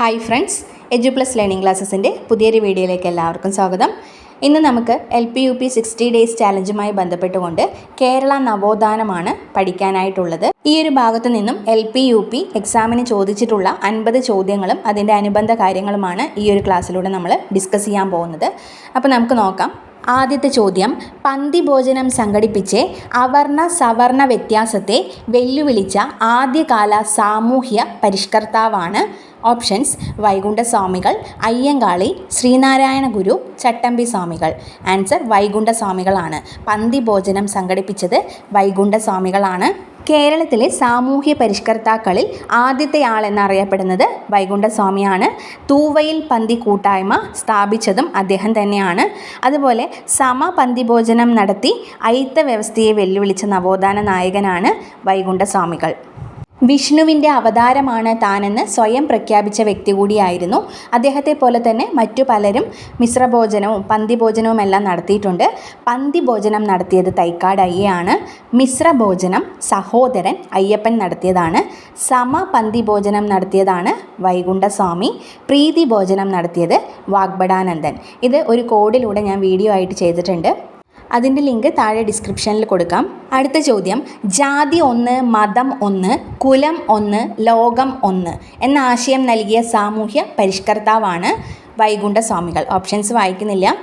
Hi friends, എഡ്യൂപ്ലസ് learning ക്ലാസ്സസിൻ്റെ പുതിയൊരു വീഡിയോയിലേക്ക് എല്ലാവർക്കും സ്വാഗതം. ഇന്ന് നമുക്ക് LP-UP 60 ഡേയ്സ് ചാലഞ്ചുമായി ബന്ധപ്പെട്ടുകൊണ്ട് കേരള നവോത്ഥാനമാണ് പഠിക്കാനായിട്ടുള്ളത്. ഈ ഒരു ഭാഗത്തു നിന്നും LP-UP എക്സാമിന് ചോദിച്ചിട്ടുള്ള 50 ചോദ്യങ്ങളും അതിൻ്റെ അനുബന്ധ കാര്യങ്ങളുമാണ് ഈ ഒരു ക്ലാസ്സിലൂടെ നമ്മൾ ഡിസ്കസ് ചെയ്യാൻ പോകുന്നത്. അപ്പോൾ നമുക്ക് നോക്കാം. ആദ്യത്തെ ചോദ്യം, പന്തി ഭോജനം സംഘടിപ്പിച്ച് അവർണ സവർണ വ്യത്യാസത്തെ വെല്ലുവിളിച്ച ആദ്യകാല സാമൂഹ്യ പരിഷ്കർത്താവാണ്. ഓപ്ഷൻസ്: വൈകുണ്ഠസ്വാമികൾ, അയ്യങ്കാളി, ശ്രീനാരായണ ഗുരു, ചട്ടമ്പി സ്വാമികൾ. ആൻസർ വൈകുണ്ഠസ്വാമികളാണ്. പന്തി ഭോജനം സംഘടിപ്പിച്ചത് വൈകുണ്ഠസ്വാമികളാണ്. കേരളത്തിലെ സാമൂഹ്യ പരിഷ്കർത്താക്കളിൽ ആദ്യത്തെ ആൾ എന്നറിയപ്പെടുന്നത് വൈകുണ്ഠസ്വാമിയാണ്. തൂവയിൽ പന്തി കൂട്ടായ്മ സ്ഥാപിച്ചതും അദ്ദേഹം തന്നെയാണ്. അതുപോലെ സമപന്തി ഭോജനം നടത്തി അയിത്ത വ്യവസ്ഥയെ വെല്ലുവിളിച്ച നവോത്ഥാന നായകനാണ് വൈകുണ്ഠസ്വാമികൾ. വിഷ്ണുവിൻ്റെ അവതാരമാണ് താനെന്ന് സ്വയം പ്രഖ്യാപിച്ച വ്യക്തി കൂടിയായിരുന്നു. അദ്ദേഹത്തെ പോലെ തന്നെ മറ്റു പലരും മിശ്രഭോജനവും പന്തിഭോജനവും എല്ലാം നടത്തിയിട്ടുണ്ട്. പന്തിഭോജനം നടത്തിയത് തൈക്കാട് അയ്യയാണ്. മിശ്രഭോജനം സഹോദരൻ അയ്യപ്പൻ നടത്തിയതാണ്. സമപന്തിഭോജനം നടത്തിയതാണ് വൈകുണ്ഠസ്വാമി. പ്രീതി ഭോജനം നടത്തിയത് വാഗ്ഭടാനന്ദൻ. ഇത് ഒരു കോഡിലൂടെ ഞാൻ വീഡിയോ ആയിട്ട് ചെയ്തിട്ടുണ്ട്. അതിൻ്റെ ലിങ്ക് താഴെ ഡിസ്ക്രിപ്ഷനിൽ കൊടുക്കാം. അടുത്ത ചോദ്യം, ജാതി ഒന്ന്, മതം ഒന്ന്, കുലം ഒന്ന്, ലോകം ഒന്ന് എന്ന ആശയം നൽകിയ സാമൂഹ്യ പരിഷ്കർത്താവാണ് വൈകുണ്ഠസ്വാമികൾ. ഓപ്ഷൻസ് വായിക്കുന്നില്ല,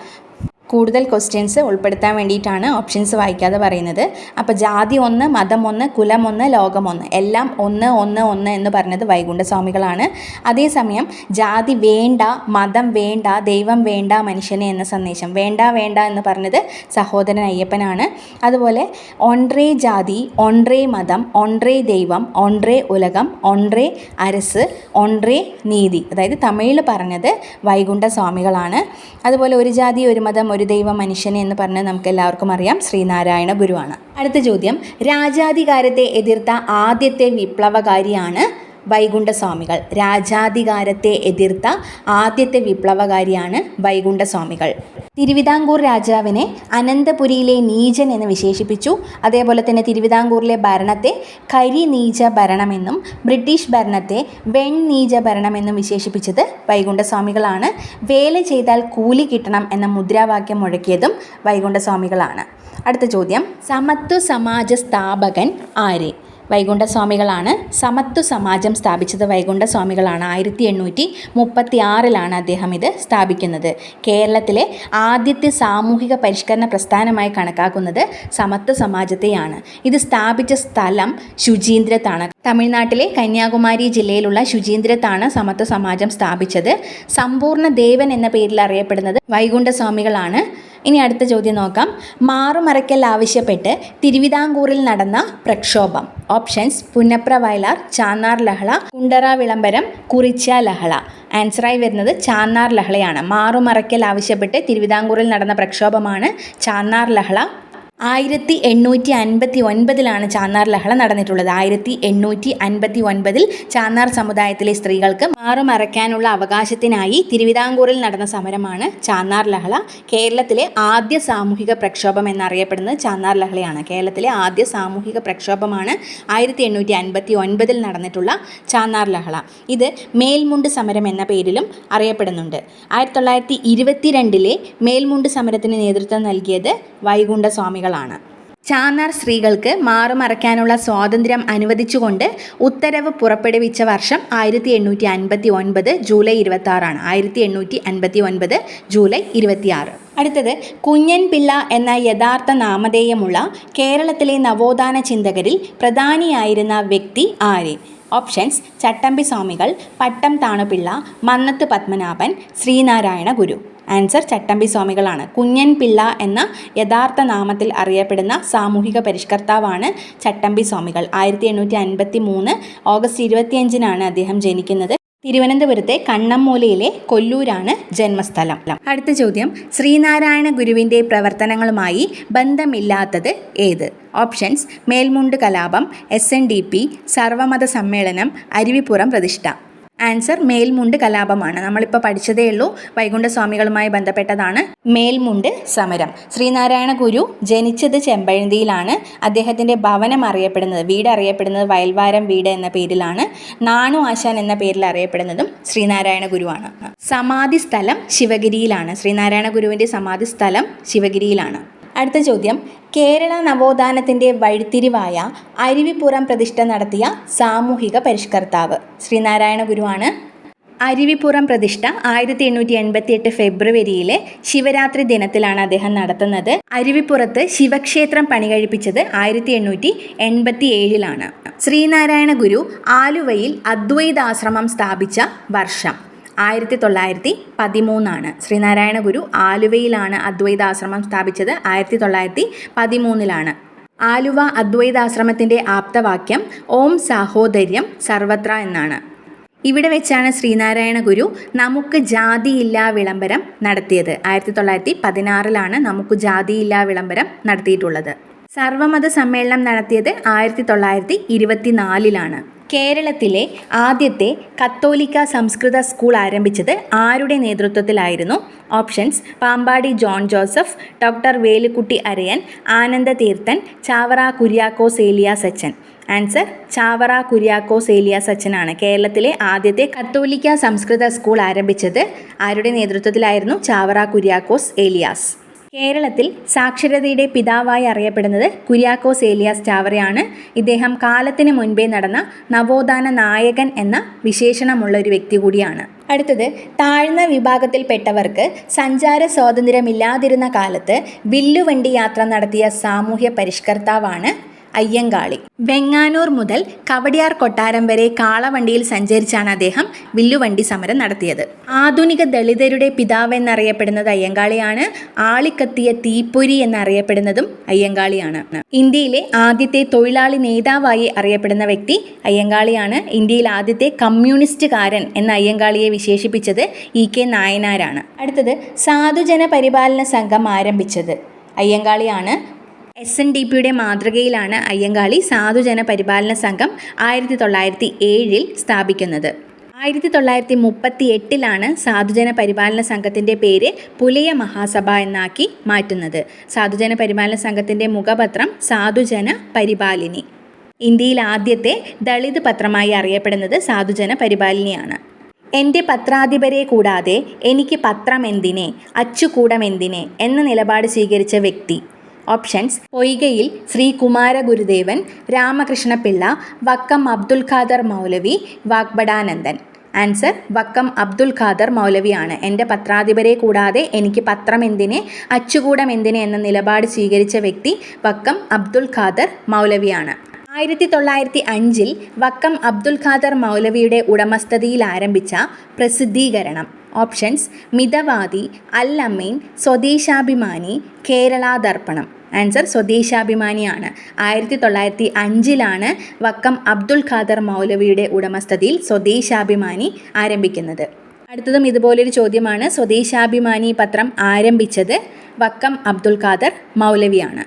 കൂടുതൽ ക്വസ്റ്റ്യൻസ് ഉൾപ്പെടുത്താൻ വേണ്ടിയിട്ടാണ് ഓപ്ഷൻസ് വായിക്കാതെ പറയുന്നത്. അപ്പോൾ ജാതി ഒന്ന്, മതം ഒന്ന്, കുലം ഒന്ന്, ലോകം ഒന്ന്, എല്ലാം ഒന്ന് ഒന്ന് ഒന്ന് എന്ന് പറഞ്ഞത് വൈകുണ്ഠസ്വാമികളാണ്. അതേസമയം ജാതി വേണ്ട, മതം വേണ്ട, ദൈവം വേണ്ട മനുഷ്യനെ എന്ന സന്ദേശം വേണ്ട വേണ്ട എന്ന് പറഞ്ഞത് സഹോദരൻ അയ്യപ്പനാണ്. അതുപോലെ ഒൻറേ ജാതി, ഒൻറേ മതം, ഒൻറേ ദൈവം, ഒൻറേ ഉലകം, ഒൻറേ അരസ്, ഒൻറേ നീതി, അതായത് തമിഴിൽ പറഞ്ഞത് വൈകുണ്ഠസ്വാമികളാണ്. അതുപോലെ ഒരു ജാതി ഒരു മതം ഒരു ദൈവം മനുഷ്യനെ എന്ന് പറഞ്ഞ് നമുക്ക് എല്ലാവർക്കും അറിയാം, ശ്രീനാരായണ ഗുരുവാണ്. അടുത്ത ചോദ്യം, രാജാധികാരത്തെ എതിർത്ത ആദ്യത്തെ വിപ്ലവകാരിയാണ് വൈകുണ്ഠസ്വാമികൾ. രാജാധികാരത്തെ എതിർത്ത ആദ്യത്തെ വിപ്ലവകാരിയാണ് വൈകുണ്ഠസ്വാമികൾ. തിരുവിതാംകൂർ രാജാവിനെ അനന്തപുരിയിലെ നീചൻ എന്ന് വിശേഷിപ്പിച്ചു. അതേപോലെ തന്നെ തിരുവിതാംകൂറിലെ ഭരണത്തെ കരിനീച ഭരണമെന്നും ബ്രിട്ടീഷ് ഭരണത്തെ വെണ്ണീച ഭരണമെന്നും വിശേഷിപ്പിച്ചത് വൈകുണ്ഠസ്വാമികളാണ്. വേല ചെയ്താൽ കൂലി കിട്ടണം എന്ന മുദ്രാവാക്യം മുഴക്കിയതും വൈകുണ്ഠസ്വാമികളാണ്. അടുത്ത ചോദ്യം, സമത്വ സമാജ സ്ഥാപകൻ ആര്? വൈകുണ്ഠസ്വാമികളാണ്. സമത്വ സമാജം സ്ഥാപിച്ചത് വൈകുണ്ഠസ്വാമികളാണ്. 1836 അദ്ദേഹം ഇത് സ്ഥാപിക്കുന്നത്. കേരളത്തിലെ ആദ്യത്തെ സാമൂഹിക പരിഷ്കരണ പ്രസ്ഥാനമായി കണക്കാക്കുന്നത് സമത്വ സമാജത്തെയാണ്. ഇത് സ്ഥാപിച്ച സ്ഥലം ശുചീന്ദ്രത്താണ്. തമിഴ്നാട്ടിലെ കന്യാകുമാരി ജില്ലയിലുള്ള ശുചീന്ദ്രത്താണ് സമത്വ സമാജം സ്ഥാപിച്ചത്. സമ്പൂർണ്ണ ദേവൻ എന്ന പേരിൽ അറിയപ്പെടുന്നത് വൈകുണ്ഠസ്വാമികളാണ്. ഇനി അടുത്ത ചോദ്യം നോക്കാം. മാറുമറയ്ക്കൽ ആവശ്യപ്പെട്ട് തിരുവിതാംകൂറിൽ നടന്ന പ്രക്ഷോഭം. ഓപ്ഷൻസ്: പുന്നപ്ര വയലാർ, ചാന്നാർ ലഹള, കുണ്ടറ വിളംബരം, കുറിച്യ ലഹള. ആൻസറായി വരുന്നത് ചാന്നാർ ലഹളയാണ്. മാറുമറയ്ക്കൽ ആവശ്യപ്പെട്ട് തിരുവിതാംകൂറിൽ നടന്ന പ്രക്ഷോഭമാണ് ചാന്നാർ ലഹള. 1859 ചാന്നാർ ലഹള നടന്നിട്ടുള്ളത്. 1859 ചാന്നാർ സമുദായത്തിലെ സ്ത്രീകൾക്ക് മാറുമറയ്ക്കാനുള്ള അവകാശത്തിനായി തിരുവിതാംകൂറിൽ നടന്ന സമരമാണ് ചാന്നാർ ലഹള. കേരളത്തിലെ ആദ്യ സാമൂഹിക പ്രക്ഷോഭം എന്നറിയപ്പെടുന്നത് ചാന്നാർ ലഹളയാണ്. കേരളത്തിലെ ആദ്യ സാമൂഹിക പ്രക്ഷോഭമാണ് 1859 നടന്നിട്ടുള്ള ചാന്നാർ ലഹള. ഇത് മേൽമുണ്ട് സമരം എന്ന പേരിലും അറിയപ്പെടുന്നുണ്ട്. 1922 മേൽമുണ്ട് സമരത്തിന് നേതൃത്വം നൽകിയത് വൈകുണ്ഠസ്വാമികൾ. ചാന്നാർ സ്ത്രീകൾക്ക് മാറുമറയ്ക്കാനുള്ള സ്വാതന്ത്ര്യം അനുവദിച്ചുകൊണ്ട് ഉത്തരവ് പുറപ്പെടുവിച്ച വർഷം 1859 ജൂലൈ 26. 1859 ജൂലൈ 26. അടുത്തത്, കുഞ്ഞൻ പിള്ള എന്ന യഥാർത്ഥ നാമധേയമുള്ള കേരളത്തിലെ നവോത്ഥാന ചിന്തകരിൽ പ്രധാനിയായിരുന്ന വ്യക്തി ആര്? ഓപ്ഷൻസ്: ചട്ടമ്പി സ്വാമികൾ, പട്ടം താണുപിള്ള, മന്നത്ത് പത്മനാഭൻ, ശ്രീനാരായണ ഗുരു. ആൻസർ ചട്ടമ്പി സ്വാമികളാണ്. കുഞ്ഞൻ പിള്ള എന്ന യഥാർത്ഥ നാമത്തിൽ അറിയപ്പെടുന്ന സാമൂഹിക പരിഷ്കർത്താവാണ് ചട്ടമ്പി സ്വാമികൾ. 1853 ഓഗസ്റ്റ് 25 അദ്ദേഹം ജനിക്കുന്നത്. തിരുവനന്തപുരത്തെ കണ്ണമ്മൂലയിലെ കൊല്ലൂരാണ് ജന്മസ്ഥലം. അടുത്ത ചോദ്യം, ശ്രീനാരായണ ഗുരുവിൻ്റെ പ്രവർത്തനങ്ങളുമായി ബന്ധമില്ലാത്തത് ഏത്? ഓപ്ഷൻസ്: മേൽമുണ്ട് കലാപം, SNDP, സർവമത സമ്മേളനം, അരുവിപ്പുറം പ്രതിഷ്ഠ. ആൻസർ മേൽമുണ്ട് കലാപമാണ്. നമ്മളിപ്പോൾ പഠിച്ചതേ ഉള്ളൂ, വൈകുണ്ഠസ്വാമികളുമായി ബന്ധപ്പെട്ടതാണ് മേൽമുണ്ട് സമരം. ശ്രീനാരായണ ഗുരു ജനിച്ചത് ചെമ്പഴന്തിയിലാണ്. അദ്ദേഹത്തിൻ്റെ ഭവനം അറിയപ്പെടുന്നത്, വീട് അറിയപ്പെടുന്നത് വയൽവാരം വീട് എന്ന പേരിലാണ്. നാണു ആശാൻ എന്ന പേരിൽ അറിയപ്പെടുന്നതും ശ്രീനാരായണ ഗുരുവാണ്. സമാധി സ്ഥലം ശിവഗിരിയിലാണ്. ശ്രീനാരായണ ഗുരുവിൻ്റെ സമാധി സ്ഥലം ശിവഗിരിയിലാണ്. അടുത്ത ചോദ്യം, കേരള നവോത്ഥാനത്തിൻ്റെ വഴിത്തിരിവായ അരുവിപ്പുറം പ്രതിഷ്ഠ നടത്തിയ സാമൂഹിക പരിഷ്കർത്താവ്. ശ്രീനാരായണ ഗുരുവാണ്. അരുവിപ്പുറം പ്രതിഷ്ഠ 1888 ഫെബ്രുവരിയിലെ ശിവരാത്രി ദിനത്തിലാണ് അദ്ദേഹം നടത്തുന്നത്. അരുവിപ്പുറത്ത് ശിവക്ഷേത്രം പണികഴിപ്പിച്ചത് 1887 ശ്രീനാരായണ ഗുരു ആലുവയിൽ അദ്വൈതാശ്രമം സ്ഥാപിച്ച വർഷം 1913. ശ്രീനാരായണ ഗുരു ആലുവയിലാണ് അദ്വൈതാശ്രമം സ്ഥാപിച്ചത്. 1913. ആലുവ അദ്വൈതാശ്രമത്തിൻ്റെ ആപ്തവാക്യം ഓം സാഹോദര്യം സർവത്ര എന്നാണ്. ഇവിടെ വെച്ചാണ് ശ്രീനാരായണ ഗുരു നമുക്ക് ജാതിയില്ല വിളംബരം നടത്തിയത്. 1916 നമുക്ക് ജാതിയില്ല വിളംബരം നടത്തിയിട്ടുള്ളത്. സർവമത സമ്മേളനം നടത്തിയത് 1924. കേരളത്തിലെ ആദ്യത്തെ കത്തോലിക്ക സംസ്കൃത സ്കൂൾ ആരംഭിച്ചത് ആരുടെ നേതൃത്വത്തിലായിരുന്നു? Options: Pampady John Joseph, doctor Velukutty Arayan, Ananda Theerthan, Chavara Kuriakose Elias Achan. Answer Chavara Kuriakose Elias അച്ചനാണ്. കേരളത്തിലെ ആദ്യത്തെ കത്തോലിക്ക സംസ്കൃത സ്കൂൾ ആരംഭിച്ചത് ആരുടെ നേതൃത്വത്തിലായിരുന്നു? ചാവറ കുര്യാക്കോസ് ഏലിയാസ്. കേരളത്തിൽ സാക്ഷരതയുടെ പിതാവായി അറിയപ്പെടുന്നത് കുര്യാക്കോസ് ഏലിയാസ് ചാവറയാണ്. ഇദ്ദേഹം കാലത്തിന് മുൻപേ നടന്ന നവോത്ഥാന നായകൻ എന്ന വിശേഷണമുള്ള ഒരു വ്യക്തി കൂടിയാണ്. അടുത്തത്, താഴ്ന്ന വിഭാഗത്തിൽപ്പെട്ടവർക്ക് സഞ്ചാര സ്വാതന്ത്ര്യമില്ലാതിരുന്ന കാലത്ത് വില്ലുവണ്ടി യാത്ര നടത്തിയ സാമൂഹ്യ പരിഷ്കർത്താവാണ് അയ്യങ്കാളി. വെങ്ങാനൂർ മുതൽ കവടിയാർ കൊട്ടാരം വരെ കാളവണ്ടിയിൽ സഞ്ചരിച്ചാണ് അദ്ദേഹം വില്ലുവണ്ടി സമരം നടത്തിയത്. ആധുനിക ദളിതരുടെ പിതാവ് എന്നറിയപ്പെടുന്നത് അയ്യങ്കാളിയാണ്. ആളിക്കത്തിയ തീപ്പൊരി എന്നറിയപ്പെടുന്നതും അയ്യങ്കാളിയാണ്. ഇന്ത്യയിലെ ആദ്യത്തെ തൊഴിലാളി നേതാവായി അറിയപ്പെടുന്ന വ്യക്തി അയ്യങ്കാളിയാണ്. ഇന്ത്യയിൽ ആദ്യത്തെ കമ്മ്യൂണിസ്റ്റുകാരൻ എന്ന അയ്യങ്കാളിയെ വിശേഷിപ്പിച്ചത് EK നായനാരാണ്. അടുത്തത്, സാധുജന പരിപാലന സംഘം ആരംഭിച്ചത് അയ്യങ്കാളിയാണ്. SNDPയുടെ മാതൃകയിലാണ് അയ്യങ്കാളി സാധുജന പരിപാലന സംഘം 1907 സ്ഥാപിക്കുന്നത്. 1938 സാധുജന പരിപാലന സംഘത്തിൻ്റെ പേര് പുലയ മഹാസഭ എന്നാക്കി മാറ്റുന്നത്. സാധുജന പരിപാലന സംഘത്തിൻ്റെ മുഖപത്രം സാധുജന പരിപാലിനി. ഇന്ത്യയിൽ ആദ്യത്തെ ദളിത് പത്രമായി അറിയപ്പെടുന്നത് സാധുജന പരിപാലിനിയാണ്. എൻ്റെ പത്രാധിപരെ കൂടാതെ എനിക്ക് പത്രമെന്തിനെ, അച്ചുകൂടമെന്തിനെ എന്ന നിലപാട് സ്വീകരിച്ച വ്യക്തി. ഓപ്ഷൻസ്: പൊയ്കയിൽ ശ്രീ കുമാരഗുരുദേവൻ, രാമകൃഷ്ണപിള്ള, വക്കം അബ്ദുൽ ഖാദർ മൗലവി, വാഗ്ബടാനന്ദൻ. ആൻസർ വക്കം അബ്ദുൽ ഖാദർ മൗലവിയാണ്. എൻ്റെ പത്രാധിപരെ കൂടാതെ എനിക്ക് പത്രമെന്തിനെ, അച്ചുകൂടമെന്തിനെ എന്ന നിലപാട് സ്വീകരിച്ച വ്യക്തി വക്കം അബ്ദുൽ ഖാദർ മൗലവിയാണ്. 1905 വക്കം അബ്ദുൽ ഖാദർ മൗലവിയുടെ ഉടമസ്ഥതയിൽ ആരംഭിച്ച പ്രസിദ്ധീകരണം. ഓപ്ഷൻസ്: മിതവാദി, അൽ അമീൻ, സ്വദേശാഭിമാനി, കേരള ദർപ്പണം. ആൻസർ സ്വദേശാഭിമാനിയാണ്. 1905 വക്കം അബ്ദുൽ ഖാദർ മൗലവിയുടെ ഉടമസ്ഥതയിൽ സ്വദേശാഭിമാനി ആരംഭിക്കുന്നത്. അടുത്തതും ഇതുപോലൊരു ചോദ്യമാണ്. സ്വദേശാഭിമാനി പത്രം ആരംഭിച്ചത് വക്കം അബ്ദുൽ ഖാദർ മൗലവിയാണ്.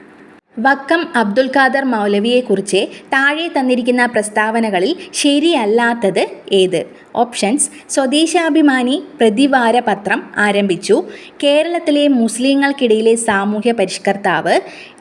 വക്കം അബ്ദുൽ ഖാദർ മൗലവിയെക്കുറിച്ച് താഴെ തന്നിരിക്കുന്ന പ്രസ്താവനകളിൽ ശരിയല്ലാത്തത് ഏത്? ഓപ്ഷൻസ്: സ്വദേശാഭിമാനി പ്രതിവാര പത്രം ആരംഭിച്ചു, കേരളത്തിലെ മുസ്ലിങ്ങൾക്കിടയിലെ സാമൂഹ്യ പരിഷ്കർത്താവ്,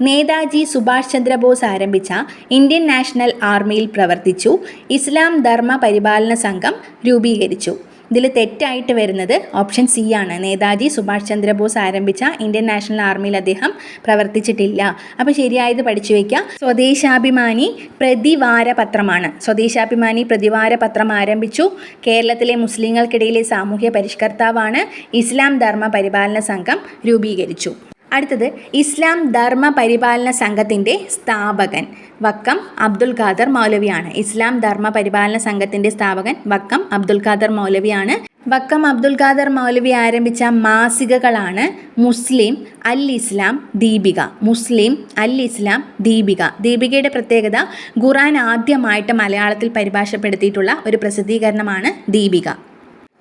നേതാജി സുഭാഷ് ചന്ദ്രബോസ് ആരംഭിച്ച ഇന്ത്യൻ നാഷണൽ ആർമിയിൽ പ്രവർത്തിച്ചു, ഇസ്ലാം ധർമ്മ പരിപാലന സംഘം രൂപീകരിച്ചു. ഇതിൽ തെറ്റായിട്ട് വരുന്നത് ഓപ്ഷൻ സി ആണ്. നേതാജി സുഭാഷ് ചന്ദ്രബോസ് ആരംഭിച്ച ഇന്ത്യൻ നാഷണൽ ആർമിയിൽ അദ്ദേഹം പ്രവർത്തിച്ചിട്ടില്ല. അപ്പോൾ ശരിയായത് പഠിച്ചു വയ്ക്കുക. സ്വദേശാഭിമാനി പ്രതിവാര പത്രമാണ്. സ്വദേശാഭിമാനി പ്രതിവാര പത്രം ആരംഭിച്ചു, കേരളത്തിലെ മുസ്ലിങ്ങൾക്കിടയിലെ സാമൂഹ്യ പരിഷ്കർത്താവാണ്, ഇസ്ലാം ധർമ്മ പരിപാലന സംഘം രൂപീകരിച്ചു. അടുത്തത്, ഇസ്ലാം ധർമ്മ പരിപാലന സംഘത്തിൻ്റെ സ്ഥാപകൻ വക്കം അബ്ദുൽ ഖാദർ മൗലവിയാണ്. ഇസ്ലാം ധർമ്മ പരിപാലന സംഘത്തിൻ്റെ സ്ഥാപകൻ വക്കം അബ്ദുൽ ഖാദർ മൗലവിയാണ്. വക്കം അബ്ദുൽ ഖാദർ മൗലവി ആരംഭിച്ച മാസികകളാണ് മുസ്ലിം, അൽ ഇസ്ലാം, ദീപിക. മുസ്ലിം, അൽ ഇസ്ലാം, ദീപിക. ദീപികയുടെ പ്രത്യേകത ഖുർആൻ ആദ്യമായിട്ട് മലയാളത്തിൽ പരിഭാഷപ്പെടുത്തിയിട്ടുള്ള ഒരു പ്രസിദ്ധീകരണമാണ് ദീപിക.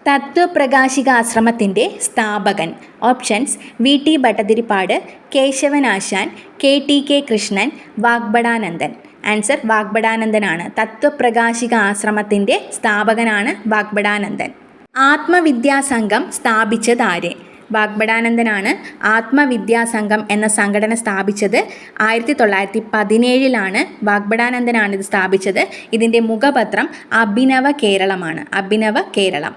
തത്വപ്രകാശിക ആശ്രമത്തിൻ്റെ സ്ഥാപകൻ. Options: VT Bhattathiripad, Kesavanasan, KTK Krishnan, Vagbhatanandan. Answer വാഗ്ഭടാനന്ദനാണ്. തത്വപ്രകാശിക ആശ്രമത്തിൻ്റെ സ്ഥാപകനാണ് വാഗ്ഭടാനന്ദൻ. ആത്മവിദ്യാസംഘം സ്ഥാപിച്ചതാര്? വാഗ്ഭടാനന്ദനാണ് ആത്മവിദ്യാസംഘം എന്ന സംഘടന സ്ഥാപിച്ചത്. 1917 വാഗ്ഭടാനന്ദനാണ് ഇത് സ്ഥാപിച്ചത്. ഇതിൻ്റെ മുഖപത്രം അഭിനവ കേരളമാണ്. അഭിനവ കേരളം.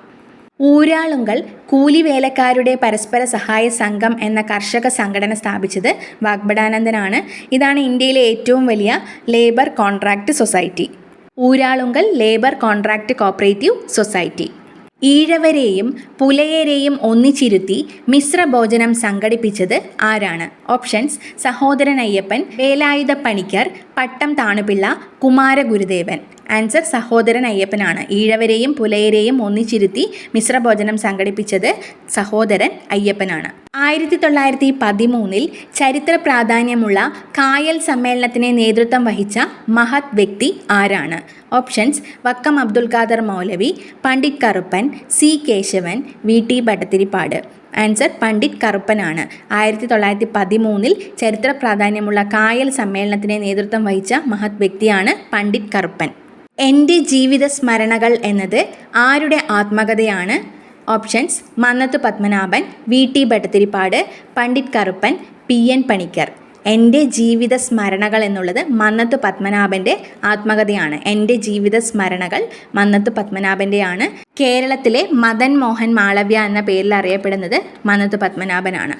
ഊരാളുങ്കൽ കൂലിവേലക്കാരുടെ പരസ്പര സഹായ സംഘം എന്ന കർഷക സംഘടന സ്ഥാപിച്ചത് വാഗ്ഭടാനന്ദനാണ്. ഇതാണ് ഇന്ത്യയിലെ ഏറ്റവും വലിയ labour contract society. Uralungal labour contract cooperative society. ഈഴവരെയും പുലയരെയും ഒന്നിച്ചിരുത്തി മിശ്രഭോജനം സംഘടിപ്പിച്ചത് ആരാണ്? ഓപ്ഷൻസ്: സഹോദരൻ അയ്യപ്പൻ, വേലായുധ പണിക്കർ, പട്ടം താണുപിള്ള, കുമാരഗുരുദേവൻ. ആൻസർ സഹോദരൻ അയ്യപ്പനാണ്. ഈഴവരെയും പുലയരെയും ഒന്നിച്ചിരുത്തി മിശ്രഭോജനം സംഘടിപ്പിച്ചത് സഹോദരൻ അയ്യപ്പനാണ്. 1913 ചരിത്ര പ്രാധാന്യമുള്ള കായൽ സമ്മേളനത്തിന് നേതൃത്വം വഹിച്ച മഹത് വ്യക്തി ആരാണ്? Options: Vakkom Abdul Khader Moulavi, Pandit Karuppan, C Kesavan, V T Bhattathiripad. Answer Pandit കറുപ്പനാണ്. 1913 ചരിത്ര പ്രാധാന്യമുള്ള കായൽ സമ്മേളനത്തിന് നേതൃത്വം വഹിച്ച മഹത് വ്യക്തിയാണ് പണ്ഡിറ്റ് കറുപ്പൻ. എൻ്റെ ജീവിത സ്മരണകൾ എന്നത് ആരുടെ ആത്മകഥയാണ്? Options: Mannathu Padmanabhan, V T Bhattathiripad, Pandit Karuppan, P N Panicker. എൻ്റെ ജീവിത സ്മരണകൾ എന്നുള്ളത് മന്നത്ത് പത്മനാഭൻ്റെ ആത്മകഥയാണ്. എൻ്റെ ജീവിത സ്മരണകൾ മന്നത്ത് പത്മനാഭൻ്റെയാണ്. കേരളത്തിലെ മദൻ മോഹൻ മാളവ്യ എന്ന പേരിൽ അറിയപ്പെടുന്നത് മന്നത്ത് പത്മനാഭനാണ്.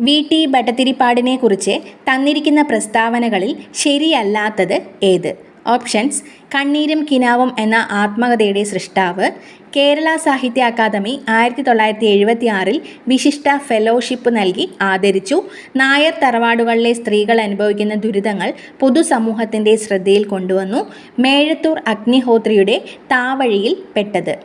വി ടി ഭട്ടതിരിപ്പാടിനെ കുറിച്ച് തന്നിരിക്കുന്ന പ്രസ്താവനകളിൽ ശരിയല്ലാത്തത് ഏത്? ഓപ്ഷൻസ്: കണ്ണീരും കിനാവും എന്ന ആത്മകഥയുടെ സൃഷ്ടാവ്, കേരള സാഹിത്യ അക്കാദമി 1976 വിശിഷ്ട ഫെലോഷിപ്പ് നൽകി ആദരിച്ചു, നായർ തറവാടുകളിലെ സ്ത്രീകൾ അനുഭവിക്കുന്ന ദുരിതങ്ങൾ പൊതുസമൂഹത്തിൻ്റെ ശ്രദ്ധയിൽ കൊണ്ടുവന്നു, മേഴത്തൂർ അഗ്നിഹോത്രിയുടെ താവഴിയിൽ പെട്ടത്.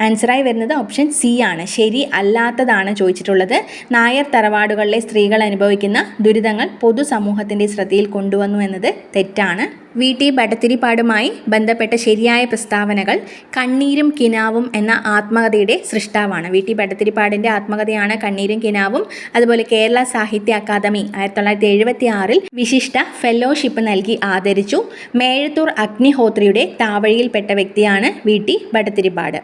ആൻസറായി വരുന്നത് ഓപ്ഷൻ സി ആണ്. ശരി അല്ലാത്തതാണ് ചോദിച്ചിട്ടുള്ളത്. നായർ തറവാടുകളിലെ സ്ത്രീകൾ അനുഭവിക്കുന്ന ദുരിതങ്ങൾ പൊതുസമൂഹത്തിൻ്റെ ശ്രദ്ധയിൽ കൊണ്ടുവന്നു എന്നത് തെറ്റാണ്. വി ടി ഭട്ടതിരിപ്പാടുമായി ബന്ധപ്പെട്ട ശരിയായ പ്രസ്താവനകൾ: കണ്ണീരും കിനാവും എന്ന ആത്മകഥയുടെ സൃഷ്ടാവാണ്. വി ടി ഭട്ടതിരിപ്പാടിൻ്റെ ആത്മകഥയാണ് കണ്ണീരും കിനാവും. അതുപോലെ കേരള സാഹിത്യ അക്കാദമി 1976 വിശിഷ്ട ഫെലോഷിപ്പ് നൽകി ആദരിച്ചു, മേഴത്തൂർ അഗ്നിഹോത്രിയുടെ താവഴിയിൽപ്പെട്ട വ്യക്തിയാണ് വി ടി ഭട്ടതിരിപ്പാട്.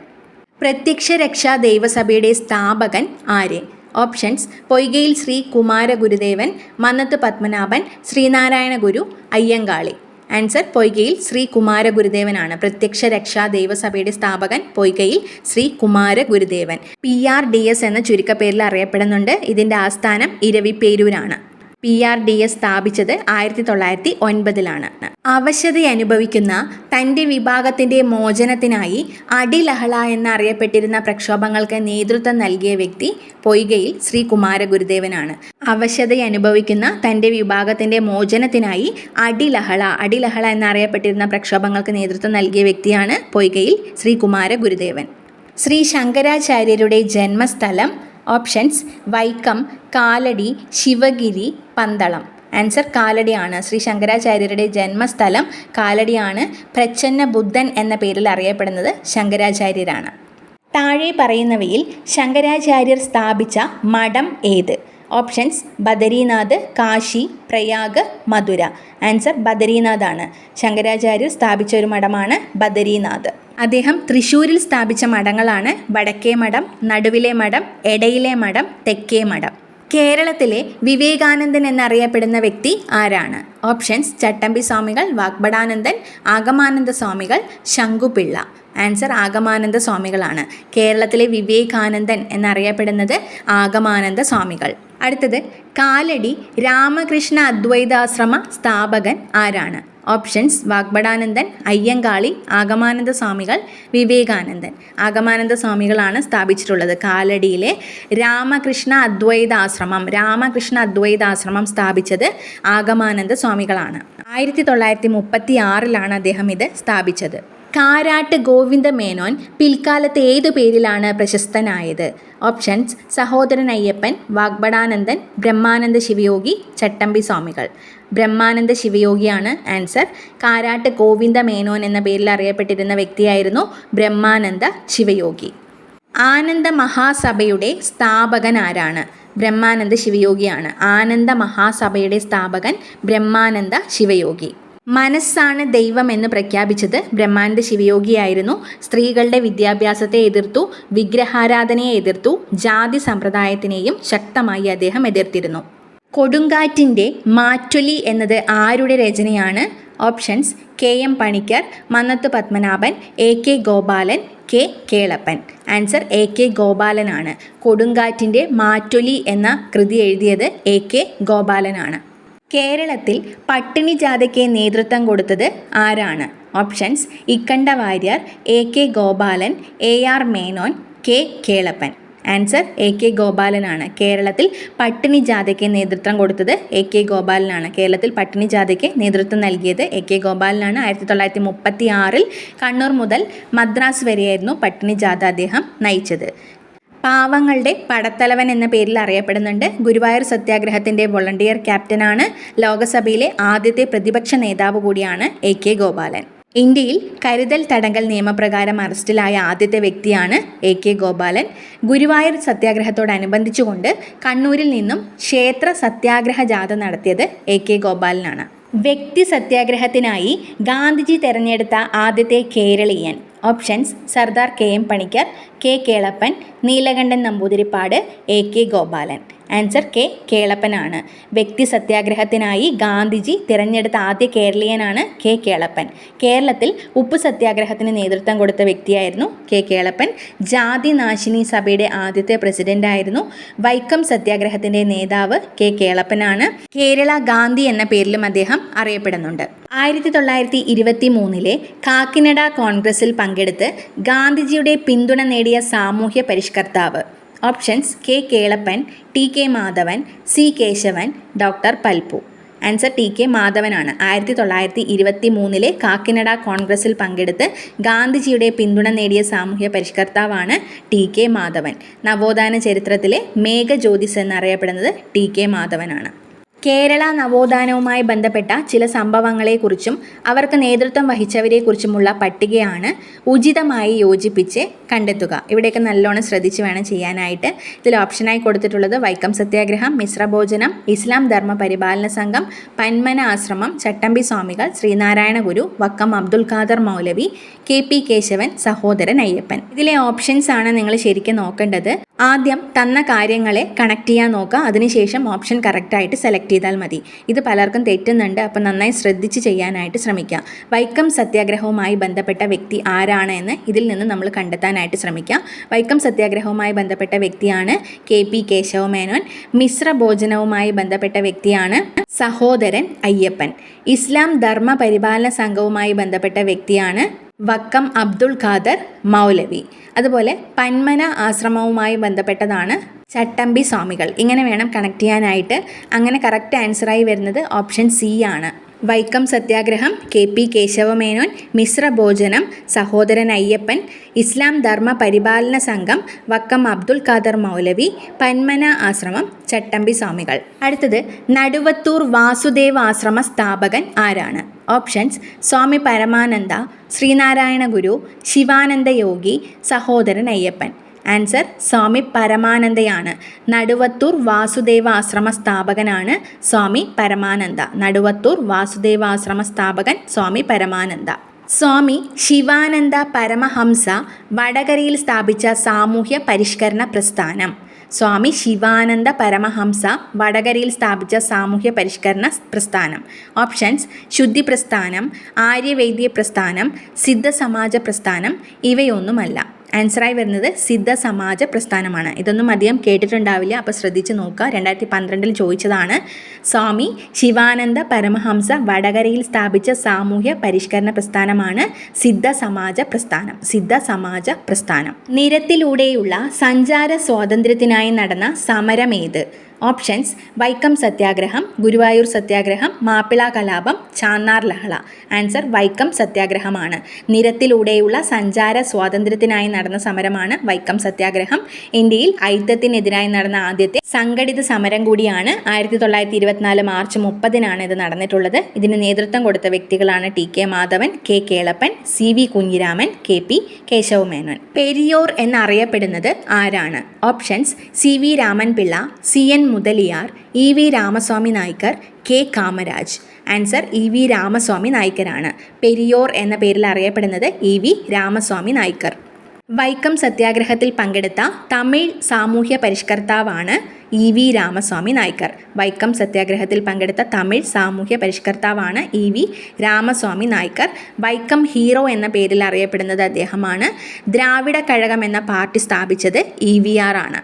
പ്രത്യക്ഷ രക്ഷാ ദൈവസഭയുടെ സ്ഥാപകൻ ആര്? ഓപ്ഷൻസ്: പൊയ്കയിൽ ശ്രീ കുമാരഗുരുദേവൻ, മന്നത്ത് പത്മനാഭൻ, ശ്രീനാരായണ ഗുരു, അയ്യങ്കാളി. ആൻസർ പൊയ്കയിൽ ശ്രീ കുമാരഗുരുദേവനാണ്. പ്രത്യക്ഷ രക്ഷാ ദൈവസഭയുടെ സ്ഥാപകൻ പൊയ്കയിൽ ശ്രീ കുമാരഗുരുദേവൻ. PRDS എന്ന ചുരുക്കപ്പേരിൽ അറിയപ്പെടുന്നുണ്ട്. ഇതിൻ്റെ ആസ്ഥാനം ഇരവിപ്പേരൂരാണ്. PRDS സ്ഥാപിച്ചത് 1909 അവശതയനുഭവിക്കുന്ന തൻ്റെ വിഭാഗത്തിൻ്റെ മോചനത്തിനായി അടിലഹള എന്നറിയപ്പെട്ടിരുന്ന പ്രക്ഷോഭങ്ങൾക്ക് നേതൃത്വം നൽകിയ വ്യക്തി പൊയ്കയിൽ ശ്രീ കുമാരഗുരുദേവനാണ്. അവശതയനുഭവിക്കുന്ന തൻ്റെ വിഭാഗത്തിൻ്റെ മോചനത്തിനായി അടിലഹള എന്നറിയപ്പെട്ടിരുന്ന പ്രക്ഷോഭങ്ങൾക്ക് നേതൃത്വം നൽകിയ വ്യക്തിയാണ് പൊയ്കയിൽ ശ്രീ കുമാരഗുരുദേവൻ. ശ്രീ ശങ്കരാചാര്യരുടെ ജന്മസ്ഥലം? ഓപ്ഷൻസ്: വൈക്കം, കാലടി, ശിവഗിരി, പന്തളം. ആൻസർ കാലടിയാണ്. ശ്രീ ശങ്കരാചാര്യരുടെ ജന്മസ്ഥലം കാലടിയാണ്. പ്രച്ഛന്ന ബുദ്ധൻ എന്ന പേരിൽ അറിയപ്പെടുന്നത് ശങ്കരാചാര്യരാണ്. താഴെ പറയുന്നവയിൽ ശങ്കരാചാര്യർ സ്ഥാപിച്ച മഠം ഏത്? ഓപ്ഷൻസ്: ബദരീനാഥ്, കാശി, പ്രയാഗ്, മധുര. ആൻസർ ബദരീനാഥ് ആണ്. ശങ്കരാചാര്യർ സ്ഥാപിച്ച ഒരു മഠമാണ് ബദരീനാഥ്. അദ്ദേഹം തൃശ്ശൂരിൽ സ്ഥാപിച്ച മഠങ്ങളാണ് വടക്കേ മഠം, നടുവിലെ മഠം, എടയിലെ മഠം, തെക്കേ മഠം. കേരളത്തിലെ വിവേകാനന്ദൻ എന്നറിയപ്പെടുന്ന വ്യക്തി ആരാണ്? ഓപ്ഷൻസ്: ചട്ടമ്പി സ്വാമികൾ, വാഗ്ഭടാനന്ദൻ, ആഗമാനന്ദ സ്വാമികൾ, ശങ്കുപിള്ള. ആൻസർ ആഗമാനന്ദ സ്വാമികളാണ്. കേരളത്തിലെ വിവേകാനന്ദൻ എന്നറിയപ്പെടുന്നത് ആഗമാനന്ദ സ്വാമികൾ. അടുത്തത്, കാലടി രാമകൃഷ്ണ അദ്വൈതാശ്രമ സ്ഥാപകൻ ആരാണ്? ഓപ്ഷൻസ്: വാഗ്ഭടാനന്ദൻ, അയ്യങ്കാളി, ആഗമാനന്ദ സ്വാമികൾ, വിവേകാനന്ദൻ. ആഗമാനന്ദ സ്വാമികളാണ് സ്ഥാപിച്ചിട്ടുള്ളത്. കാലടിയിലെ രാമകൃഷ്ണ അദ്വൈതാശ്രമം സ്ഥാപിച്ചത് ആഗമാനന്ദ സ്വാമികളാണ്. 1936 അദ്ദേഹം ഇത് സ്ഥാപിച്ചത്. കാരാട്ട് ഗോവിന്ദ മേനോൻ പിൽക്കാലത്ത് ഏതു പേരിലാണ് പ്രശസ്തനായത്? ഓപ്ഷൻസ്: സഹോദരൻ അയ്യപ്പൻ, വാഗ്ഭടാനന്ദൻ, ബ്രഹ്മാനന്ദ ശിവയോഗി, ചട്ടമ്പി സ്വാമികൾ. ബ്രഹ്മാനന്ദ ശിവയോഗിയാണ് ആൻസർ. കാരാട്ട് ഗോവിന്ദ മേനോൻ എന്ന പേരിൽ അറിയപ്പെട്ടിരുന്ന വ്യക്തിയായിരുന്നു ബ്രഹ്മാനന്ദ ശിവയോഗി. ആനന്ദ മഹാസഭയുടെ സ്ഥാപകൻ ആരാണ്? ബ്രഹ്മാനന്ദ ശിവയോഗിയാണ്. ആനന്ദ മഹാസഭയുടെ സ്ഥാപകൻ ബ്രഹ്മാനന്ദ ശിവയോഗി. മനസ്സാണ് ദൈവം എന്ന് പ്രഖ്യാപിച്ചത് ബ്രഹ്മാനന്ദ ശിവയോഗിയായിരുന്നു. സ്ത്രീകളുടെ വിദ്യാഭ്യാസത്തെ എതിർത്തു, വിഗ്രഹാരാധനയെ എതിർത്തു, ജാതി സമ്പ്രദായത്തിനെയും ശക്തമായി അദ്ദേഹം എതിർത്തിരുന്നു. കൊടുങ്കാറ്റിൻ്റെ മാറ്റൊലി എന്നത് ആരുടെ രചനയാണ്? Options: K M Panicker, Mannathu Padmanabhan, A K Gopalan, K Kelappan. Answer A K ഗോപാലനാണ്. കൊടുങ്കാറ്റിൻ്റെ മാറ്റൊലി എന്ന കൃതി എഴുതിയത് എ കെ ഗോപാലനാണ്. കേരളത്തിൽ പട്ടിണി ജാഥയ്ക്ക് നേതൃത്വം കൊടുത്തത് ആരാണ്? Options: Ikkanda Warrier, A K Gopalan, A R Menon, K Kelappan. Answer A K ഗോപാലനാണ്. കേരളത്തിൽ പട്ടിണി ജാഥയ്ക്ക് നേതൃത്വം കൊടുത്തത് എ കെ ഗോപാലനാണ്. കേരളത്തിൽ പട്ടിണി ജാഥയ്ക്ക് നേതൃത്വം നൽകിയത് എ കെ ഗോപാലനാണ്. 1936 കണ്ണൂർ മുതൽ മദ്രാസ് വരെയായിരുന്നു പട്ടിണി ജാഥ അദ്ദേഹം നയിച്ചത്. പാവങ്ങളുടെ പടത്തലവൻ എന്ന പേരിൽ അറിയപ്പെടുന്നുണ്ട്. ഗുരുവായൂർ സത്യാഗ്രഹത്തിൻ്റെ വോളണ്ടിയർ ക്യാപ്റ്റനാണ്. ലോകസഭയിലെ ആദ്യത്തെ പ്രതിപക്ഷ നേതാവ് കൂടിയാണ് എ കെ ഗോപാലൻ. ഇന്ത്യയിൽ കരുതൽ തടങ്കൽ നിയമപ്രകാരം അറസ്റ്റിലായ ആദ്യത്തെ വ്യക്തിയാണ് എ കെ ഗോപാലൻ. ഗുരുവായൂർ സത്യാഗ്രഹത്തോടനുബന്ധിച്ചുകൊണ്ട് കണ്ണൂരിൽ നിന്നും ക്ഷേത്ര സത്യാഗ്രഹ ജാഥ നടത്തിയത് എ കെ ഗോപാലനാണ്. വ്യക്തി സത്യാഗ്രഹത്തിനായി ഗാന്ധിജി തെരഞ്ഞെടുത്ത ആദ്യത്തെ കേരളീയൻ. Options: Sardar K M Panicker, K Kelappan, Neelakantan Namboothiripad, A K Gopalan. Answer K കേളപ്പനാണ്. വ്യക്തി സത്യാഗ്രഹത്തിനായി ഗാന്ധിജി തിരഞ്ഞെടുത്ത ആദ്യ കേരളീയനാണ് കെ കേളപ്പൻ. കേരളത്തിൽ ഉപ്പ് സത്യാഗ്രഹത്തിന് നേതൃത്വം കൊടുത്ത വ്യക്തിയായിരുന്നു കെ കേളപ്പൻ. ജാതി നാശിനി സഭയുടെ ആദ്യത്തെ പ്രസിഡന്റായിരുന്നു. വൈക്കം സത്യാഗ്രഹത്തിൻ്റെ നേതാവ് കെ കേളപ്പനാണ്. കേരള ഗാന്ധി എന്ന പേരിലും അദ്ദേഹം അറിയപ്പെടുന്നുണ്ട്. 1923 കാക്കിനഡ കോൺഗ്രസിൽ പങ്കെടുത്ത് ഗാന്ധിജിയുടെ പിന്തുണ നേടിയ സാമൂഹ്യ പരിഷ്കർത്താവ്. Options: K Kelappan, T K Madhavan, C Kesavan, doctor Palpu. Answer T K മാധവനാണ്. 1923 കാക്കിനഡ കോൺഗ്രസിൽ പങ്കെടുത്ത് ഗാന്ധിജിയുടെ പിന്തുണ നേടിയ സാമൂഹ്യ പരിഷ്കർത്താവാണ് ടി കെ മാധവൻ. നവോത്ഥാന ചരിത്രത്തിലെ മേഘജ്യോതിസ് എന്നറിയപ്പെടുന്നത് ടി കെ മാധവനാണ്. കേരള നവോത്ഥാനവുമായി ബന്ധപ്പെട്ട ചില സംഭവങ്ങളെക്കുറിച്ചും അവർക്ക് നേതൃത്വം വഹിച്ചവരെക്കുറിച്ചുമുള്ള പട്ടികയാണ് ഉചിതമായി യോജിപ്പിച്ച് കണ്ടെത്തുക. ഇവിടെയൊക്കെ നല്ലോണം ശ്രദ്ധിച്ച് വേണം ചെയ്യാനായിട്ട്. ഇതിൽ ഓപ്ഷനായി കൊടുത്തിട്ടുള്ളത് വൈക്കം സത്യാഗ്രഹം, മിശ്രഭോജനം, ഇസ്ലാം ധർമ്മ പരിപാലന സംഘം, പന്മന ആശ്രമം, ചട്ടമ്പി സ്വാമികൾ, ശ്രീനാരായണ ഗുരു, വക്കം അബ്ദുൽ ഖാദർ മൗലവി, കെ പി കേശവൻ, സഹോദരൻ അയ്യപ്പൻ. ഇതിലെ ഓപ്ഷൻസ് ആണ് നിങ്ങൾ ശരിക്കും നോക്കേണ്ടത്. ആദ്യം തന്ന കാര്യങ്ങളെ കണക്ട് ചെയ്യാൻ നോക്കുക, അതിനുശേഷം ഓപ്ഷൻ കറക്റ്റായിട്ട് സെലക്ട് ചെയ്താൽ മതി. ഇത് പലർക്കും തെറ്റുന്നുണ്ട്, അപ്പം നന്നായി ശ്രദ്ധിച്ച് ചെയ്യാനായിട്ട് ശ്രമിക്കുക. വൈക്കം സത്യാഗ്രഹവുമായി ബന്ധപ്പെട്ട വ്യക്തി ആരാണ് എന്ന് ഇതിൽ നിന്ന് നമ്മൾ കണ്ടെത്താനായിട്ട് ശ്രമിക്കുക. വൈക്കം സത്യാഗ്രഹവുമായി ബന്ധപ്പെട്ട വ്യക്തിയാണ് കെ പി കേശവമേനോൻ. മിശ്രഭോജനവുമായി ബന്ധപ്പെട്ട വ്യക്തിയാണ് സഹോദരൻ അയ്യപ്പൻ. ഇസ്ലാം ധർമ്മ പരിപാലന സംഘവുമായി ബന്ധപ്പെട്ട വ്യക്തിയാണ് വക്കം അബ്ദുൽ ഖാദർ മൗലവി. അതുപോലെ പന്മന ആശ്രമവുമായി ബന്ധപ്പെട്ടതാണ് ചട്ടമ്പി സ്വാമികൾ. ഇങ്ങനെ വേണം കണക്ട് ചെയ്യാനായിട്ട്. അങ്ങനെ കറക്റ്റ് ആൻസറായി വരുന്നത് ഓപ്ഷൻ സി ആണ്. വൈക്കം സത്യാഗ്രഹം, കെ പി കേശവമേനോൻ, മിശ്രഭോജനം, സഹോദരൻ അയ്യപ്പൻ, ഇസ്ലാം ധർമ്മ പരിപാലന സംഘം, വക്കം അബ്ദുൽ ഖാദർ മൗലവി, പന്മന ആശ്രമം, ചട്ടമ്പി സ്വാമികൾ. അടുത്തത് നടുവത്തൂർ വാസുദേവ ആശ്രമ സ്ഥാപകൻ ആരാണ്? ഓപ്ഷൻസ്: സ്വാമി പരമാനന്ദ, ശ്രീനാരായണ ഗുരു, ശിവാനന്ദ യോഗി, സഹോദരൻ അയ്യപ്പൻ. ആൻസർ സ്വാമി പരമാനന്ദയാണ്. നടുവത്തൂർ വാസുദേവ ആശ്രമ സ്ഥാപകനാണ് സ്വാമി പരമാനന്ദ. നടുവത്തൂർ വാസുദേവ ആശ്രമ സ്ഥാപകൻ സ്വാമി പരമാനന്ദ. സ്വാമി ശിവാനന്ദ പരമഹംസ വടകരയിൽ സ്ഥാപിച്ച സാമൂഹ്യ പരിഷ്കരണ പ്രസ്ഥാനം. സ്വാമി ശിവാനന്ദ പരമഹംസ വടകരയിൽ സ്ഥാപിച്ച സാമൂഹ്യ പരിഷ്കരണ പ്രസ്ഥാനം. ഓപ്ഷൻസ്: ശുദ്ധി പ്രസ്ഥാനം, ആര്യവൈദ്യ പ്രസ്ഥാനം, സിദ്ധസമാജ പ്രസ്ഥാനം. ഇവയൊന്നുമല്ല. ആൻസറായി വരുന്നത് സിദ്ധസമാജ പ്രസ്ഥാനമാണ്. ഇതൊന്നും അധികം കേട്ടിട്ടുണ്ടാവില്ല, അപ്പോൾ ശ്രദ്ധിച്ച് നോക്കുക. 2012 ചോദിച്ചതാണ്. സ്വാമി ശിവാനന്ദ പരമഹംസ വടകരയിൽ സ്ഥാപിച്ച സാമൂഹ്യ പരിഷ്കരണ പ്രസ്ഥാനമാണ് സിദ്ധസമാജ പ്രസ്ഥാനം. സിദ്ധസമാജ പ്രസ്ഥാനം. നിരത്തിലൂടെയുള്ള സഞ്ചാര സ്വാതന്ത്ര്യത്തിനായി നടന്ന സമരമേത്? ഓപ്ഷൻസ്: വൈക്കം സത്യാഗ്രഹം, ഗുരുവായൂർ സത്യാഗ്രഹം, മാപ്പിള കലാപം, ചാന്നാർ ലഹള. ആൻസർ വൈക്കം സത്യാഗ്രഹമാണ്. നിരത്തിലൂടെയുള്ള സഞ്ചാര സ്വാതന്ത്ര്യത്തിനായി നടന്ന സമരമാണ് വൈക്കം സത്യാഗ്രഹം. ഇന്ത്യയിൽ ഐത്തത്തിനെതിരായി നടന്ന ആദ്യത്തെ സംഘടിത സമരം കൂടിയാണ്. 1924 മാർച്ച് 30 ഇത് നടന്നിട്ടുള്ളത്. ഇതിന് നേതൃത്വം കൊടുത്ത വ്യക്തികളാണ് T K Madhavan, K Kelappan, C V Kunhiraman, K P Kesavamenon. Periyar എന്നറിയപ്പെടുന്നത് ആരാണ്? Options: C V Ramanpillai, C N Mudaliar, EV Ramaswamy Naicker, K Kamaraj. Answer EV Ramaswamy നായ്ക്കരാണ്. പെരിയോർ എന്ന പേരിൽ അറിയപ്പെടുന്നത് EV രാമസ്വാമി നായ്ക്കർ. വൈക്കം സത്യാഗ്രഹത്തിൽ പങ്കെടുത്ത തമിഴ് സാമൂഹ്യ പരിഷ്കർത്താവാണ് EV രാമസ്വാമി നായ്ക്കർ. വൈക്കം സത്യാഗ്രഹത്തിൽ പങ്കെടുത്ത തമിഴ് സാമൂഹ്യ പരിഷ്കർത്താവാണ് EV രാമസ്വാമി നായ്ക്കർ. വൈക്കം ഹീറോ എന്ന പേരിൽ അറിയപ്പെടുന്നത് അദ്ദേഹമാണ്. ദ്രാവിഡ കഴകം എന്ന പാർട്ടി സ്ഥാപിച്ചത് EVR ആണ്.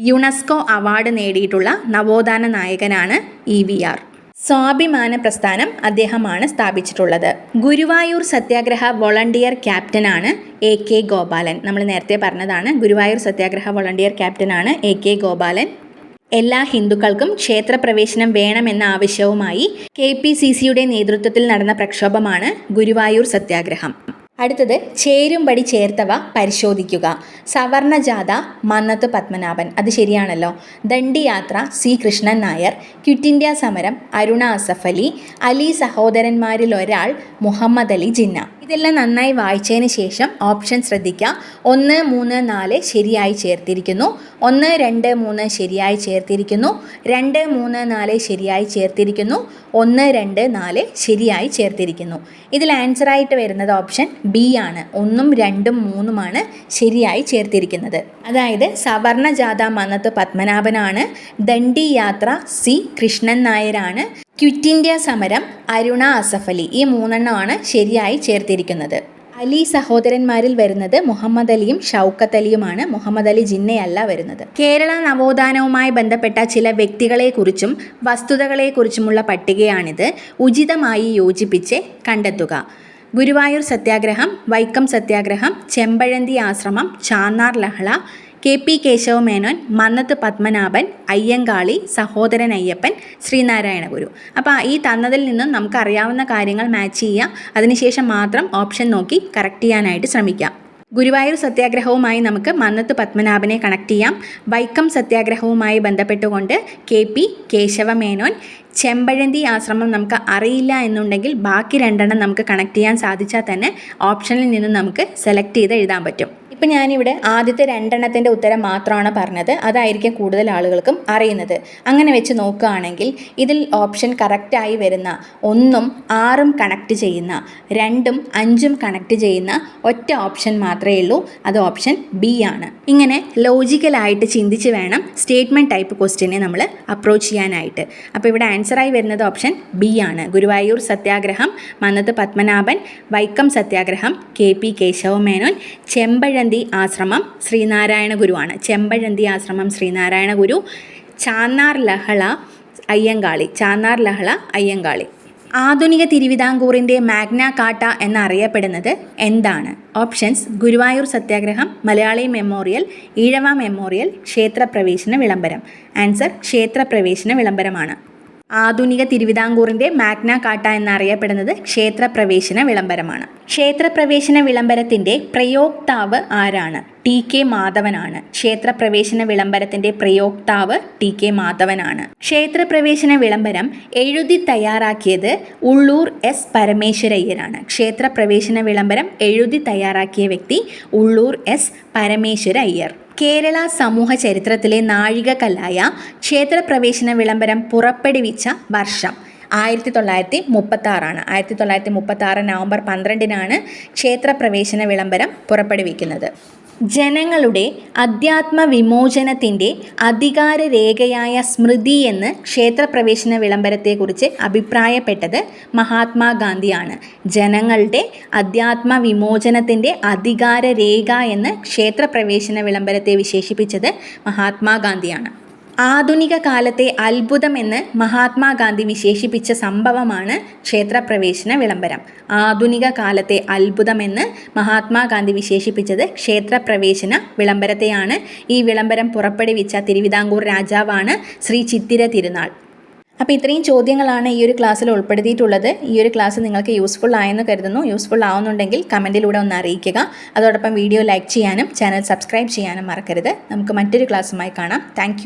യുനെസ്കോ അവാർഡ് നേടിയിട്ടുള്ള നവോത്ഥാന നായകനാണ് EVR. സ്വാഭിമാന പ്രസ്ഥാനം അദ്ദേഹമാണ് സ്ഥാപിച്ചിട്ടുള്ളത്. ഗുരുവായൂർ സത്യാഗ്രഹ വോളണ്ടിയർ ക്യാപ്റ്റനാണ് AK ഗോപാലൻ. നമ്മൾ നേരത്തെ പറഞ്ഞതാണ്, ഗുരുവായൂർ സത്യാഗ്രഹ വോളണ്ടിയർ ക്യാപ്റ്റനാണ് AK ഗോപാലൻ. എല്ലാ ഹിന്ദുക്കൾക്കും ക്ഷേത്രപ്രവേശനം വേണമെന്ന ആവശ്യവുമായി KPCCയുടെ നേതൃത്വത്തിൽ നടന്ന പ്രക്ഷോഭമാണ് ഗുരുവായൂർ സത്യാഗ്രഹം. അടുത്തത് ചേരുംപടി ചേർത്തവ പരിശോധിക്കുക. സവർണജാഥ മന്നത്ത് പത്മനാഭൻ, അത് ശരിയാണല്ലോ. ദണ്ഡിയാത്ര C Krishnan Nair. Quit India സമരം അരുണ അസഫ് അലി. അലി സഹോദരന്മാരിൽ ഒരാൾ മുഹമ്മദ് അലി ജിന്ന. ഇതെല്ലാം നന്നായി വായിച്ചതിന് ശേഷം ഓപ്ഷൻ ശ്രദ്ധിക്കുക. 1, 3, 4 ശരിയായി ചേർത്തിരിക്കുന്നു. 1, 2, 3 ശരിയായി ചേർത്തിരിക്കുന്നു. 2, 3, 4 ശരിയായി ചേർത്തിരിക്കുന്നു. 1, 2, 4 ശരിയായി ചേർത്തിരിക്കുന്നു. ഇതിൽ ആൻസറായിട്ട് വരുന്നത് ഓപ്ഷൻ B ആണ്. 1, 2, 3 ശരിയായി ചേർത്തിരിക്കുന്നത്. അതായത് സവർണജാഥ മന്നത്ത് പത്മനാഭനാണ്. ദണ്ഡി യാത്ര C കൃഷ്ണൻ നായരാണ്. ക്വിറ്റ് ഇന്ത്യ സമരം അരുണ അസഫ് അലി. ഈ 3 ശരിയായി ചേർത്തിരിക്കുന്നത്. അലി സഹോദരന്മാരിൽ വരുന്നത് മുഹമ്മദ് അലിയും ഷൗക്കത്ത് അലിയുമാണ്. മുഹമ്മദ് അലി ജിന്നയല്ല വരുന്നത്. കേരള നവോത്ഥാനവുമായി ബന്ധപ്പെട്ട ചില വ്യക്തികളെക്കുറിച്ചും വസ്തുതകളെക്കുറിച്ചുമുള്ള പട്ടികയാണിത്. ഉചിതമായി യോജിപ്പിച്ച് കണ്ടെത്തുക. ഗുരുവായൂർ സത്യാഗ്രഹം, വൈക്കം സത്യാഗ്രഹം, ചെമ്പഴന്തി ആശ്രമം, ചാന്നാർ ലഹള, KP കേശവമേനോൻ, മന്നത്ത് പത്മനാഭൻ, അയ്യങ്കാളി, സഹോദരൻ അയ്യപ്പൻ, ശ്രീനാരായണ ഗുരു. അപ്പോൾ ഈ തന്നതിൽ നിന്നും നമുക്ക് അറിയാവുന്ന കാര്യങ്ങൾ മാച്ച് ചെയ്യുക. അതിനുശേഷം മാത്രം ഓപ്ഷൻ നോക്കി കറക്റ്റ് ചെയ്യാനായിട്ട് ശ്രമിക്കാം. ഗുരുവായൂർ സത്യാഗ്രഹവുമായി നമുക്ക് മന്നത്ത് പത്മനാഭനെ കണക്ട് ചെയ്യാം. വൈക്കം സത്യാഗ്രഹവുമായി ബന്ധപ്പെട്ടുകൊണ്ട് KP കേശവമേനോൻ. ചെമ്പഴന്തി ആശ്രമം നമുക്ക് അറിയില്ല എന്നുണ്ടെങ്കിൽ ബാക്കി 2 നമുക്ക് കണക്ട് ചെയ്യാൻ സാധിച്ചാൽ തന്നെ ഓപ്ഷനിൽ നിന്ന് നമുക്ക് സെലക്ട് ചെയ്ത് എഴുതാൻ പറ്റും. ഇപ്പം ഞാനിവിടെ ആദ്യത്തെ 2 ഉത്തരം മാത്രമാണ് പറഞ്ഞത്. അതായിരിക്കും കൂടുതൽ ആളുകൾക്കും അറിയുന്നത്. അങ്ങനെ വെച്ച് നോക്കുകയാണെങ്കിൽ ഇതിൽ ഓപ്ഷൻ കറക്റ്റായി വരുന്ന 1ഉം 6ഉം കണക്ട് ചെയ്യുന്ന, 2ഉം 5ഉം കണക്ട് ചെയ്യുന്ന ഒറ്റ ഓപ്ഷൻ മാത്രമേ ഉള്ളൂ. അത് ഓപ്ഷൻ B ആണ്. ഇങ്ങനെ ലോജിക്കലായിട്ട് ചിന്തിച്ച് വേണം സ്റ്റേറ്റ്മെൻറ്റ് ടൈപ്പ് ക്വസ്റ്റ്യനെ നമ്മൾ അപ്രോച്ച് ചെയ്യാനായിട്ട്. അപ്പോൾ ഇവിടെ ആൻസറായി വരുന്നത് ഓപ്ഷൻ B ആണ്. ഗുരുവായൂർ സത്യാഗ്രഹം മന്നത്ത് പത്മനാഭൻ, വൈക്കം സത്യാഗ്രഹം KP കേശവമേനോൻ, ചെമ്പഴന്തി ആശ്രമം ശ്രീനാരായണ ഗുരുവാണ്. ചെമ്പഴന്തി ആശ്രമം ശ്രീനാരായണ ഗുരു. ചാന്നാർ ലഹള അയ്യങ്കാളി. ചാന്നാർ ലഹള അയ്യങ്കാളി. ആധുനിക തിരുവിതാംകൂറിൻ്റെ മാഗ്ന കാട്ട എന്നറിയപ്പെടുന്നത് എന്താണ്? ഓപ്ഷൻസ്: ഗുരുവായൂർ സത്യാഗ്രഹം, മലയാളി മെമ്മോറിയൽ, ഈഴവ മെമ്മോറിയൽ, ക്ഷേത്രപ്രവേശന വിളംബരം. ആൻസർ ക്ഷേത്രപ്രവേശന വിളംബരമാണ്. ആധുനിക തിരുവിതാംകൂറിൻ്റെ മാഗ്ന കാട്ട എന്നറിയപ്പെടുന്നത് ക്ഷേത്രപ്രവേശന വിളംബരമാണ്. ക്ഷേത്രപ്രവേശന വിളംബരത്തിൻ്റെ പ്രയോക്താവ് ആരാണ്? TK മാധവനാണ്. ക്ഷേത്രപ്രവേശന വിളംബരത്തിൻ്റെ പ്രയോക്താവ് TK മാധവനാണ്. ക്ഷേത്രപ്രവേശന വിളംബരം എഴുതി തയ്യാറാക്കിയത് ഉള്ളൂർ S പരമേശ്വരയ്യരാണ്. ക്ഷേത്രപ്രവേശന വിളംബരം എഴുതി തയ്യാറാക്കിയ വ്യക്തി ഉള്ളൂർ S പരമേശ്വര അയ്യർ. കേരള സമൂഹ ചരിത്രത്തിലെ നാഴികക്കല്ലായ ക്ഷേത്രപ്രവേശന വിളംബരം പുറപ്പെടുവിച്ച വർഷം 1936. 1936 നവംബർ 12 ക്ഷേത്രപ്രവേശന വിളംബരം പുറപ്പെടുവിക്കുന്നത്. ജനങ്ങളുടെ അധ്യാത്മ വിമോചനത്തിൻ്റെ അധികാര രേഖയായ സ്മൃതി എന്ന് ക്ഷേത്രപ്രവേശന വിളംബരത്തെക്കുറിച്ച് അഭിപ്രായപ്പെട്ടത് മഹാത്മാഗാന്ധിയാണ്. ജനങ്ങളുടെ അധ്യാത്മ വിമോചനത്തിൻ്റെ അധികാര രേഖ എന്ന് ക്ഷേത്രപ്രവേശന വിളംബരത്തെ വിശേഷിപ്പിച്ചത് മഹാത്മാഗാന്ധിയാണ്. ആധുനിക കാലത്തെ അത്ഭുതമെന്ന് മഹാത്മാഗാന്ധി വിശേഷിപ്പിച്ച സംഭവമാണ് ക്ഷേത്രപ്രവേശന വിളംബരം. ആധുനിക കാലത്തെ അത്ഭുതമെന്ന് മഹാത്മാഗാന്ധി വിശേഷിപ്പിച്ചത് ക്ഷേത്രപ്രവേശന വിളംബരത്തെയാണ്. ഈ വിളംബരം പുറപ്പെടുവിച്ച തിരുവിതാംകൂർ രാജാവാണ് ശ്രീ ചിത്തിര തിരുനാൾ. അപ്പോൾ ഇത്രയും ചോദ്യങ്ങളാണ് ഈ ഒരു ക്ലാസ്സിൽ ഉൾപ്പെടുത്തിയിട്ടുള്ളത്. ഈ ഒരു ക്ലാസ് നിങ്ങൾക്ക് യൂസ്ഫുൾ ആയെന്ന് കരുതുന്നു. യൂസ്ഫുൾ ആവുന്നുണ്ടെങ്കിൽ കമൻറ്റിലൂടെ ഒന്ന് അറിയിക്കുക. അതോടൊപ്പം വീഡിയോ ലൈക്ക് ചെയ്യാനും ചാനൽ സബ്സ്ക്രൈബ് ചെയ്യാനും മറക്കരുത്. നമുക്ക് മറ്റൊരു ക്ലാസ്സുമായി കാണാം. താങ്ക്